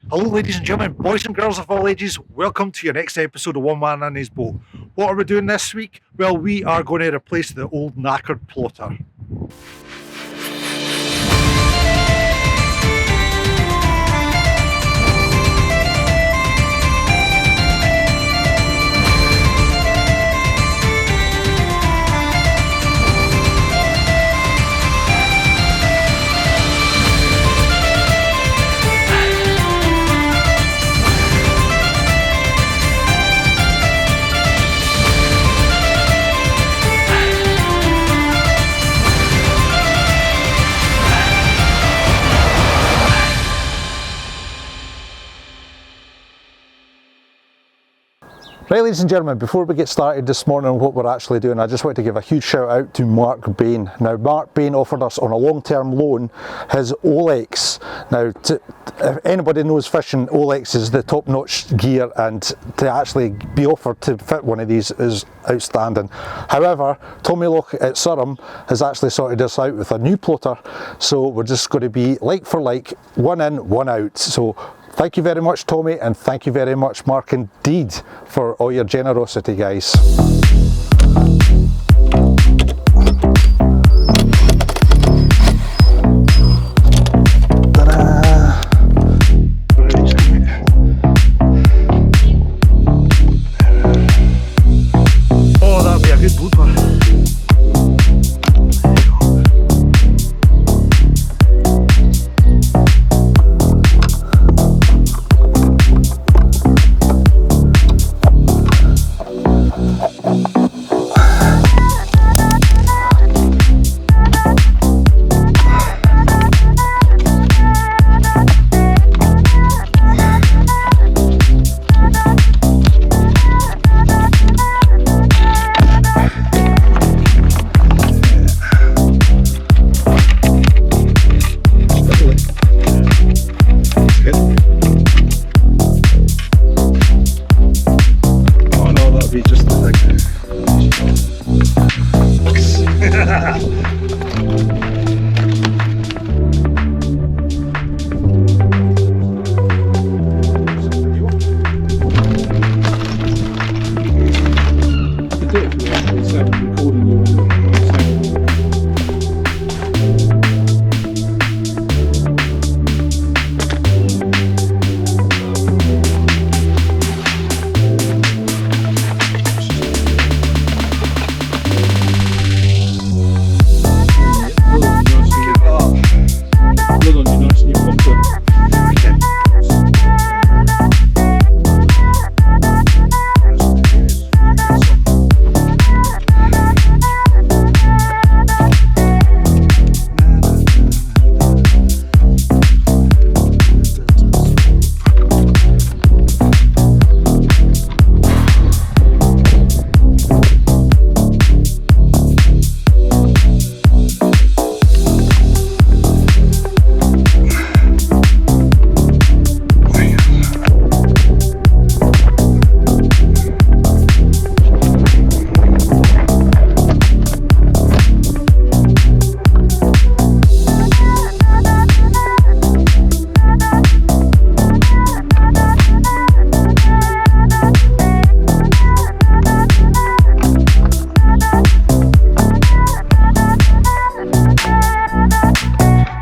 Hello, ladies and gentlemen, boys and girls of all ages. Welcome to your next episode of One Man and His Boat. What are we doing this week? Well, we are going to replace the old knackered plotter. Right, ladies and gentlemen, before we get started this morning on what we're actually doing, I just want to give a huge shout out to Mark Bain. Now, Mark Bain offered us on a long-term loan his Olex. Now, if anybody knows fishing, Olex is the top-notch gear, and to actually be offered to fit one of these is outstanding. However, Tommy Loch at Surham has actually sorted us out with a new plotter, so we're just going to be like for like, one in, one out. So thank you very much, Tommy, and thank you very much, Mark, indeed, for all your generosity, guys. Oh, that'd be a good blooper.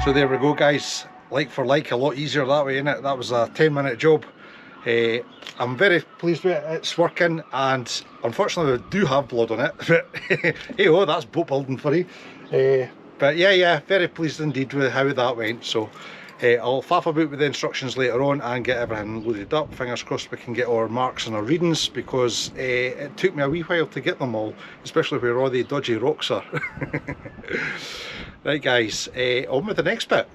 So there we go, guys, like for like, a lot easier that way, innit? That was a 10-minute job. I'm very pleased with it, it's working, and unfortunately we do have blood on it, but hey oh, that's boat building for you. But yeah, very pleased indeed with how that went. So I'll faff about with the instructions later on and get everything loaded up. Fingers crossed we can get our marks and our readings, because it took me a wee while to get them all, especially where all the dodgy rocks are. Right guys, on with the next bit.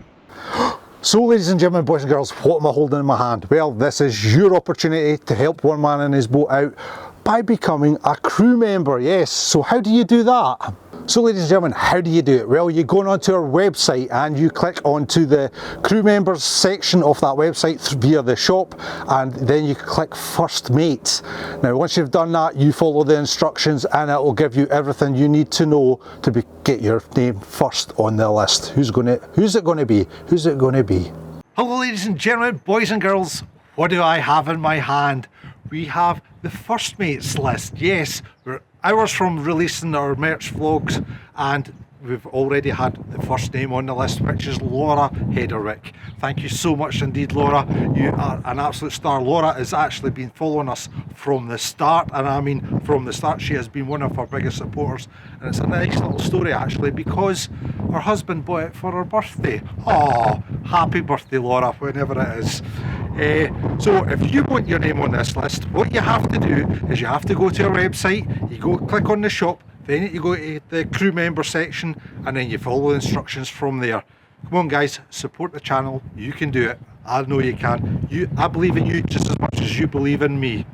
So ladies and gentlemen, boys and girls, what am I holding in my hand? Well, this is your opportunity to help one man and his boat out by becoming a crew member. Yes, so how do you do that? So ladies and gentlemen, how do you do it? Well, you go onto our website and you click onto the crew members section of that website via the shop, and then you click first mate. Now once you've done that, you follow the instructions and it will give you everything you need to know to get your name first on the list. Who's it going to be? Who's it going to be? Hello ladies and gentlemen, boys and girls, what do I have in my hand? We have the first mates list. Yes, we're hours from releasing our merch vlogs and we've already had the first name on the list, which is Laura Hederwick. Thank you so much indeed, Laura. You are an absolute star. Laura has actually been following us from the start, and I mean from the start. She has been one of our biggest supporters, and it's a nice little story actually because her husband bought it for her birthday. Oh, happy birthday, Laura, whenever it is. So if you want your name on this list, what you have to do is you have to go to our website, you go click on the shop, then you go to the crew member section, and then you follow the instructions from there. Come on guys, support the channel. You can do it. I know you can. I believe in you just as much as you believe in me.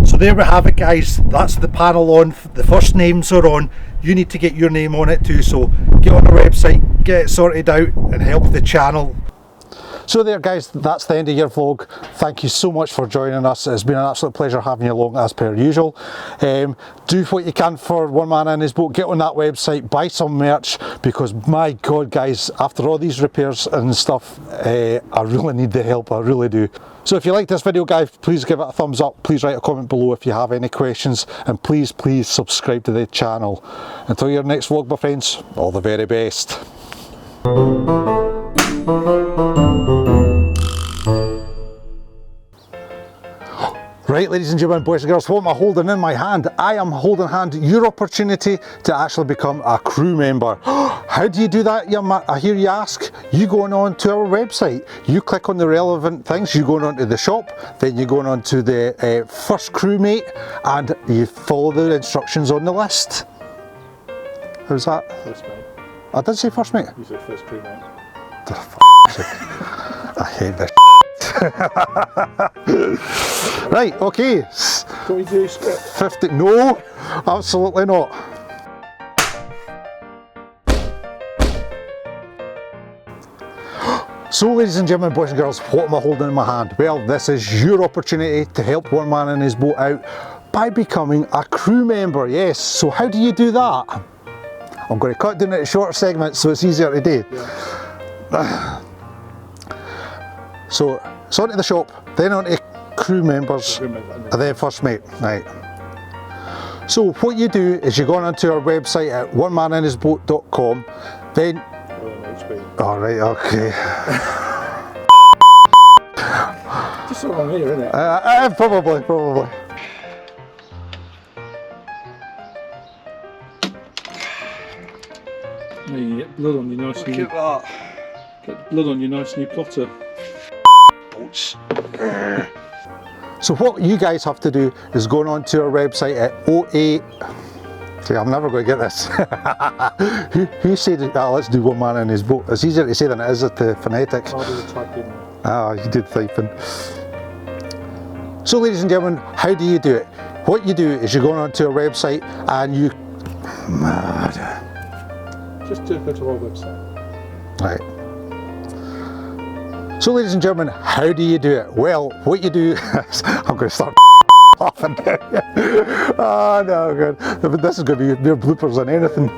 So there we have it guys, that's the panel on, the first names are on. You need to get your name on it too, so get on our website, get it sorted out and help the channel. So there guys, that's the end of your vlog. Thank you so much for joining us. It's been an absolute pleasure having you along as per usual. Do what you can for One Man and His Boat. Get on that website, buy some merch, because my god guys, after all these repairs and stuff, I really need the help, I really do. So if you like this video guys, please give it a thumbs up, please write a comment below if you have any questions, and please subscribe to the channel. Until your next vlog my friends, all the very best. Right ladies and gentlemen, boys and girls, what am I holding in my hand? I am holding in hand your opportunity to actually become a crew member. How do you do that, I hear you ask? You going on to our website, you click on the relevant things, you going on to the shop, then you're going on to the first crewmate, and you follow the instructions on the list. How's that? First mate. I did say first mate? You said first crewmate. I hate this. Right, okay. Can we do script? 50, no, absolutely not. So ladies and gentlemen, boys and girls, what am I holding in my hand? Well, this is your opportunity to help One Man and His Boat out by becoming a crew member, yes. So how do you do that? I'm going to cut down into short segments so it's easier to do. Yeah. So it's onto the shop, then onto crew members, and then first mate. Right. So what you do is you go onto our website at onemanandhisboat.com, then... Oh right, okay. Just so wrong here, isn't it? Probably. You get blood on your nice new... Get blood on your nice new plotter. So what you guys have to do is go on to our website at 08... See, I'm never going to get this. who said, let's do One Man and His Boat? It's easier to say than it is at the phonetics. I'll do the typing. Ah, you did typing. So ladies and gentlemen, how do you do it? What you do is you go on to our website and you... Just go to our website. Right. So ladies and gentlemen, how do you do it? Well, what you do is, I'm going to start laughing. Oh no, good. This is going to be mere bloopers than anything.